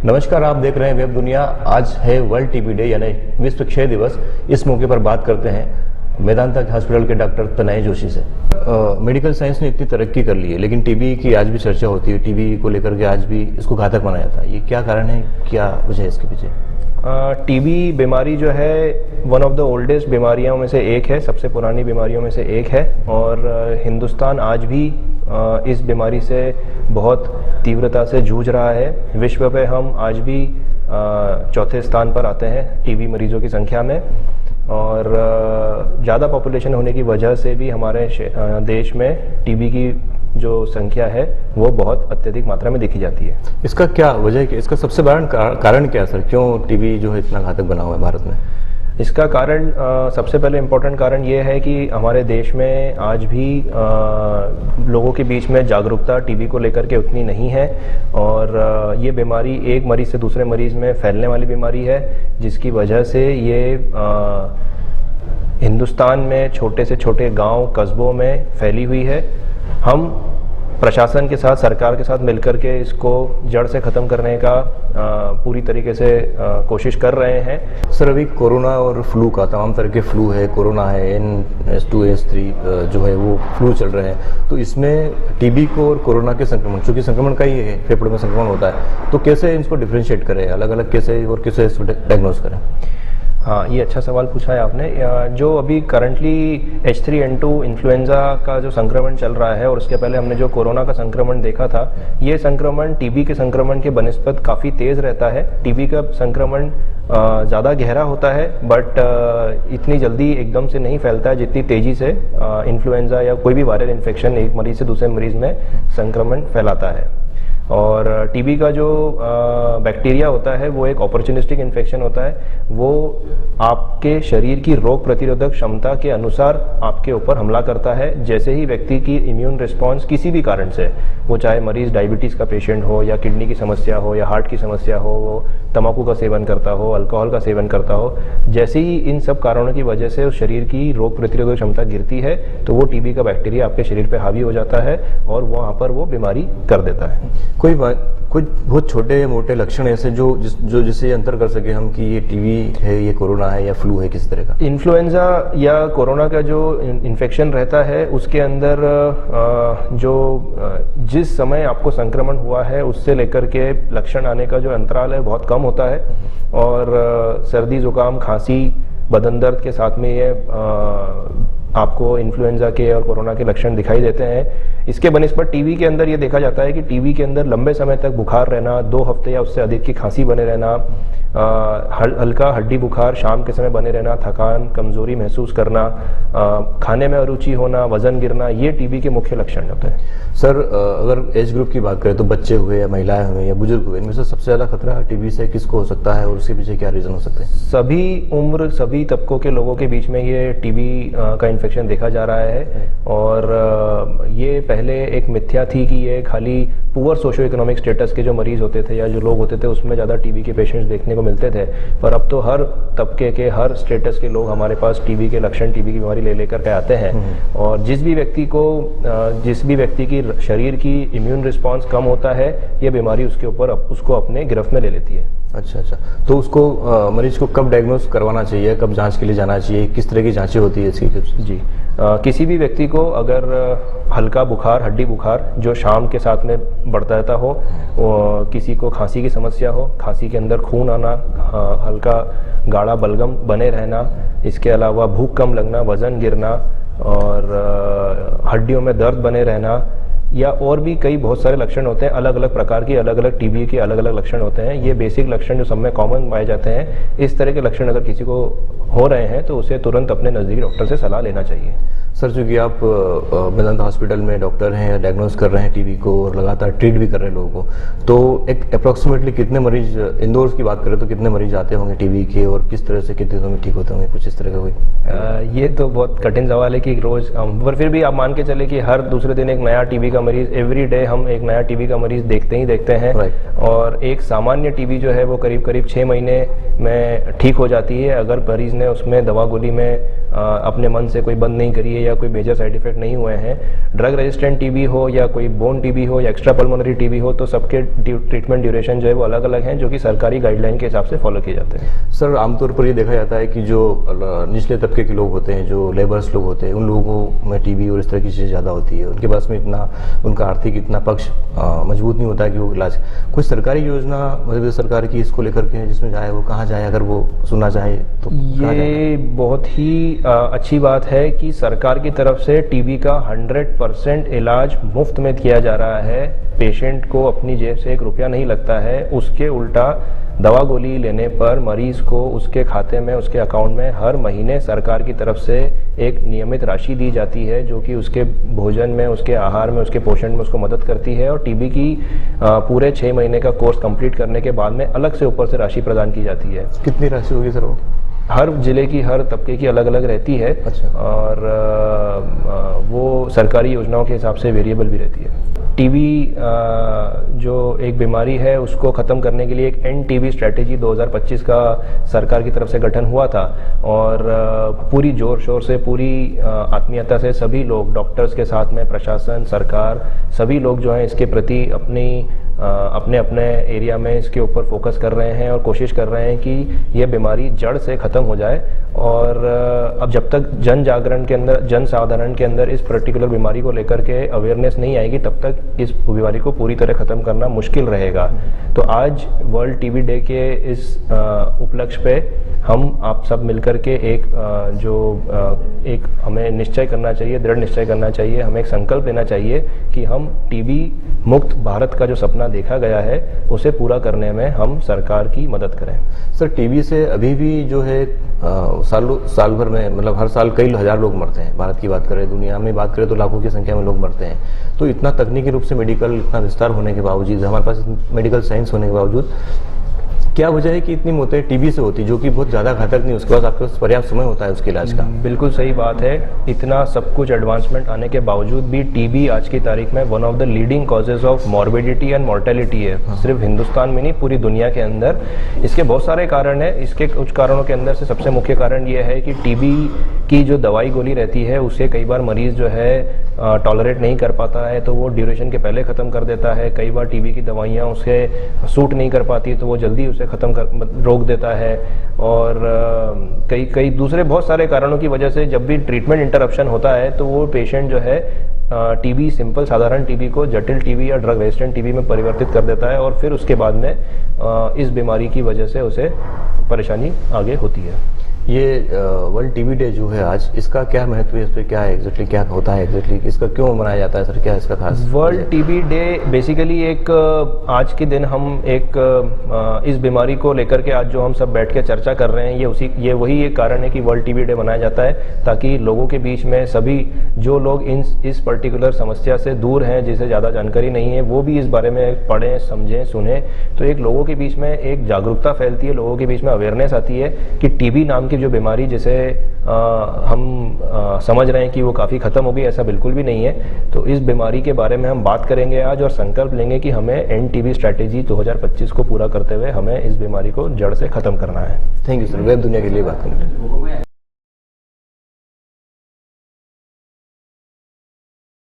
नमस्कार, आप देख रहे हैं वेब दुनिया। आज है वर्ल्ड टीबी डे यानी विश्व क्षय दिवस। इस मौके पर बात करते हैं मेदांता हॉस्पिटल के डॉक्टर तनय जोशी से। मेडिकल साइंस ने इतनी तरक्की कर ली है, लेकिन टीबी की आज भी चर्चा होती है। टीबी को लेकर के आज भी इसको घातक बनाया जाता है। ये क्या कारण है, क्या वजह है इसके पीछे? टीबी बीमारी जो है वन ऑफ द ओल्डेस्ट बीमारियों में से एक है, सबसे पुरानी बीमारियों में से एक है। और हिंदुस्तान आज भी इस बीमारी से बहुत तीव्रता से जूझ रहा है। विश्व पे हम आज भी चौथे स्थान पर आते हैं टीबी मरीजों की संख्या में। और ज़्यादा पॉपुलेशन होने की वजह से भी हमारे देश में टीबी की जो संख्या है वो बहुत अत्यधिक मात्रा में देखी जाती है। इसका क्या वजह है? इसका सबसे बड़ा कारण क्या है सर? क्यों टीबी जो है इतना घातक बना हुआ है भारत में? इसका कारण सबसे पहले इम्पोर्टेंट कारण ये है कि हमारे देश में आज भी लोगों के बीच में जागरूकता टीबी को लेकर के उतनी नहीं है। और ये बीमारी एक मरीज से दूसरे मरीज में फैलने वाली बीमारी है, जिसकी वजह से ये हिंदुस्तान में छोटे से छोटे गांव कस्बों में फैली हुई है। हम प्रशासन के साथ, सरकार के साथ मिलकर के इसको जड़ से ख़त्म करने का पूरी तरीके से कोशिश कर रहे हैं। सर, अभी कोरोना और फ्लू का तमाम तरह के फ्लू है, कोरोना है, N2 S3 जो है वो फ्लू चल रहे हैं। तो इसमें टीबी को और कोरोना के संक्रमण, चूँकि संक्रमण का ही है, फेफड़ों में संक्रमण होता है, तो कैसे इसको डिफ्रेंशिएट करें, अलग अलग कैसे और कैसे इसको डायग्नोज करें? हाँ, ये अच्छा सवाल पूछा है आपने। जो अभी करंटली H3N2 इन्फ्लुएंजा का जो संक्रमण चल रहा है और उसके पहले हमने जो कोरोना का संक्रमण देखा था, ये संक्रमण टीबी के संक्रमण के बनिस्बत काफ़ी तेज़ रहता है। टीबी का संक्रमण ज़्यादा गहरा होता है, बट इतनी जल्दी एकदम से नहीं फैलता है जितनी तेज़ी से इन्फ्लुएंजा या कोई भी वायरल इन्फेक्शन एक मरीज़ से दूसरे मरीज़ में संक्रमण फैलाता है। और टीबी का जो बैक्टीरिया होता है वो एक अपॉर्चुनिस्टिक इन्फेक्शन होता है। वो आपके शरीर की रोग प्रतिरोधक क्षमता के अनुसार आपके ऊपर हमला करता है। जैसे ही व्यक्ति की इम्यून रिस्पॉन्स किसी भी कारण से, वो चाहे मरीज़ डायबिटीज़ का पेशेंट हो या किडनी की समस्या हो या हार्ट की समस्या हो, वो तंबाकू का सेवन करता हो, अल्कोहल का सेवन करता हो, जैसे ही इन सब कारणों की वजह से उस शरीर की रोग प्रतिरोधक क्षमता गिरती है तो वो टीबी का बैक्टीरिया आपके शरीर पर हावी हो जाता है और वहाँ पर वो बीमारी कर देता है। कोई बहुत छोटे मोटे लक्षण ऐसे जो जिससे अंतर कर सके हम कि ये टीबी है, ये कोरोना है या फ्लू है, किस तरह का? इन्फ्लुएंजा या कोरोना का जो इन्फेक्शन रहता है उसके अंदर जिस समय आपको संक्रमण हुआ है उससे लेकर के लक्षण आने का जो अंतराल है बहुत कम होता है। और सर्दी, जुकाम, खांसी, बदन दर्द के साथ में ये आपको इन्फ्लुएंजा के और कोरोना के लक्षण दिखाई देते हैं। इसके बनिस्बत टीबी के अंदर ये देखा जाता है कि टीबी के अंदर लंबे समय तक बुखार रहना, 2 हफ्ते या उससे अधिक की खांसी बने रहना, हल्का हड्डी बुखार शाम के समय बने रहना, थकान, कमजोरी महसूस करना, खाने में अरुचि होना, वजन गिरना, ये टीबी के मुख्य लक्षण होते हैं। सर, अगर एज ग्रुप की बात करें तो बच्चे हुए या महिलाएं हुए या बुजुर्ग हुए, इनमें से सबसे ज़्यादा खतरा टीबी से किसको हो सकता है और उसके पीछे क्या रीज़न हो सकते हैं? सभी उम्र, सभी तबकों के लोगों के बीच में ये टीबी का इन्फेक्शन देखा जा रहा है। और ये पहले एक मिथ्या थी कि ये खाली पुअर सोशो इकोनॉमिक स्टेटस के जो मरीज होते थे या जो लोग होते थे उसमें ज़्यादा टीबी के पेशेंट्स देखने को मिलते थे। पर अब तो हर तबके के, हर स्टेटस के लोग हमारे पास टीबी के लक्षण, टीबी की बीमारी ले लेकर के आते हैं। और जिस भी व्यक्ति की शरीर की इम्यून रिस्पॉन्स कम होता है, ये बीमारी उसको अपने गिरफ्त में ले लेती है। अच्छा। तो उसको मरीज को कब डायग्नोज करवाना चाहिए, कब जांच के लिए जाना चाहिए, किस तरह की जांचें होती है इसकी? जी, किसी भी व्यक्ति को अगर हल्का बुखार, हड्डी बुखार जो शाम के साथ में बढ़ता रहता हो, किसी को खांसी की समस्या हो, खांसी के अंदर खून आना, हल्का गाढ़ा बलगम बने रहना, इसके अलावा भूख कम लगना, वजन गिरना और हड्डियों में दर्द बने रहना, या और भी कई बहुत सारे लक्षण होते हैं। अलग अलग प्रकार की अलग अलग टीबी के अलग अलग लक्षण होते हैं। ये बेसिक लक्षण जो सब में कॉमन पाए जाते हैं। इस तरह के लक्षण अगर किसी को हो रहे हैं तो उसे तुरंत अपने नज़दीकी डॉक्टर से सलाह लेना चाहिए। सर, चूँकि आप मेदांता हॉस्पिटल में डॉक्टर हैं, डायग्नोज कर रहे हैं टीबी को और लगातार ट्रीट भी कर रहे हैं लोगों को, तो एक अप्रॉक्सीमेटली कितने मरीज, इंदौर की बात करें तो कितने मरीज आते होंगे टीबी के और किस तरह से कितने दिनों में ठीक होते होंगे, कुछ इस तरह का कोई? ये तो बहुत कठिन सवाल है कि रोज़ पर फिर भी आप मान के चले कि हर दूसरे दिन एक नया टीबी का मरीज, एवरी डे हम एक नया टीबी का मरीज देखते हैं। और एक सामान्य टीबी जो है वो करीब 6 महीने में ठीक हो जाती है अगर मरीज ने उसमें दवा गोली में अपने मन से कोई बंद नहीं करी है या कोई मेजर साइड इफेक्ट नहीं हुए हैं। ड्रग रेजिस्टेंट टीबी हो या कोई बोन टीबी हो या एक्स्ट्रा पल्मोनरी टीबी हो, तो सबके ट्रीटमेंट ड्यूरेशन जो है वो अलग अलग हैं, जो कि सरकारी गाइडलाइन के हिसाब से फॉलो किए जाते हैं। सर, आमतौर पर ये देखा जाता है कि जो निचले तबके के लोग होते हैं, जो लेबर्स लोग होते हैं, उन लोगों में टीबी और इस तरह की चीज़ें ज़्यादा होती है। उनके पास में इतना, उनका आर्थिक इतना पक्ष मजबूत नहीं होता है कि वो इलाज, कुछ सरकारी योजना मध्य प्रदेश सरकार की इसको लेकर के है जिसमें जाए वो कहाँ जाए, अगर वो सुनना चाहे तो ये बहुत ही अच्छी बात है कि सरकार की तरफ से टीबी का 100% इलाज मुफ्त में किया जा रहा है। पेशेंट को अपनी जेब से 1 रुपया नहीं लगता है। उसके उल्टा दवा गोली लेने पर मरीज को उसके खाते में, उसके अकाउंट में हर महीने सरकार की तरफ से एक नियमित राशि दी जाती है, जो कि उसके भोजन में, उसके आहार में, उसके पोषण में उसको मदद करती है। और टीबी की पूरे 6 महीने का कोर्स कंप्लीट करने के बाद में अलग से ऊपर से राशि प्रदान की जाती है। कितनी राशि होगी सर वो? हर जिले की, हर तबके की अलग अलग रहती है। अच्छा। और वो सरकारी योजनाओं के हिसाब से वेरिएबल भी रहती है। टीबी जो एक बीमारी है उसको ख़त्म करने के लिए एक एंड टीबी स्ट्रेटेजी 2025 का सरकार की तरफ से गठन हुआ था। और पूरी जोर शोर से, पूरी आत्मीयता से सभी लोग, डॉक्टर्स के साथ में प्रशासन, सरकार, सभी लोग जो हैं इसके प्रति अपने अपने एरिया में इसके ऊपर फोकस कर रहे हैं और कोशिश कर रहे हैं कि ये बीमारी जड़ से ख़त्म हो जाए। और अब जब तक जन जागरण के अंदर, जन साधारण के अंदर इस पर्टिकुलर बीमारी को लेकर के अवेयरनेस नहीं आएगी, तब तक इस बीमारी को पूरी तरह ख़त्म करना मुश्किल रहेगा। तो आज वर्ल्ड टीबी डे के इस उपलक्ष्य पे हम आप सब मिलकर के एक हमें निश्चय करना चाहिए, दृढ़ निश्चय करना चाहिए, हमें एक संकल्प लेना चाहिए कि हम टीबी मुक्त भारत का जो सपना देखा गया है उसे पूरा करने में हम सरकार की मदद करें। सर, टीबी से अभी भी जो है साल भर में, मतलब हर साल कई हजार लोग मरते हैं। भारत की बात करें, दुनिया में बात करें तो लाखों की संख्या में लोग मरते हैं। तो इतना तकनीकी रूप से मेडिकल इतना विस्तार होने के बावजूद, हमारे पास मेडिकल साइंस होने के बावजूद, क्या वजह है कि इतनी मौतें टीबी से होती, जो कि बहुत ज़्यादा घातक नहीं, उसके बाद आपके पास पर्याप्त समय होता है उसके इलाज का? बिल्कुल सही बात है। इतना सब कुछ एडवांसमेंट आने के बावजूद भी टीबी आज की तारीख में one of the leading causes of morbidity and mortality है। सिर्फ हिंदुस्तान में नहीं, पूरी दुनिया के अंदर। इसके बहुत सारे कारण हैं। इसके कुछ कारणों के अंदर से सबसे मुख्य कारण ये है कि टीबी की जो दवाई गोली रहती है उसे कई बार मरीज जो है टॉलरेट नहीं कर पाता है, तो वो ड्यूरेशन के पहले ख़त्म कर देता है। कई बार टीबी की दवाइयाँ उसे सूट नहीं कर पाती, तो वो जल्दी उसे रोक देता है। और कई दूसरे बहुत सारे कारणों की वजह से जब भी ट्रीटमेंट इंटरप्शन होता है तो वो पेशेंट जो है टीबी, सिंपल साधारण टीबी को जटिल टीबी या ड्रग रेजिस्टेंट टीबी में परिवर्तित कर देता है। और फिर उसके बाद में इस बीमारी की वजह से उसे परेशानी आगे होती है। ये वर्ल्ड टीबी डे जो है आज, इसका क्या महत्व है? इस पर क्या है एग्जैक्टली, क्या होता है एग्जैक्टली, इसका क्यों मनाया जाता है सर? क्या इसका खास? वर्ल्ड टीबी डे बेसिकली एक आज के दिन हम एक इस बीमारी को लेकर के आज जो हम सब बैठ के चर्चा कर रहे हैं, ये वही एक कारण है कि वर्ल्ड टीबी डे मनाया जाता है, ताकि लोगों के बीच में सभी जो लोग इस पर्टिकुलर समस्या से दूर हैं, जिसे ज़्यादा जानकारी नहीं है, वो भी इस बारे में पढ़ें, समझें, सुने। तो एक लोगों के बीच में एक जागरूकता फैलती है, लोगों के बीच में अवेयरनेस आती है कि टीबी नाम की जो बीमारी, जिसे हम समझ रहे हैं कि वो काफ़ी ख़त्म हो गई, ऐसा बिल्कुल भी नहीं है। तो इस बीमारी के बारे में हम बात करेंगे आज और संकल्प लेंगे कि हमें एंड टीबी स्ट्रैटेजी 2025 को पूरा करते हुए हमें इस बीमारी को जड़ से ख़त्म करना है। थैंक यू सर, वेब दुनिया के लिए बात करने के लिए।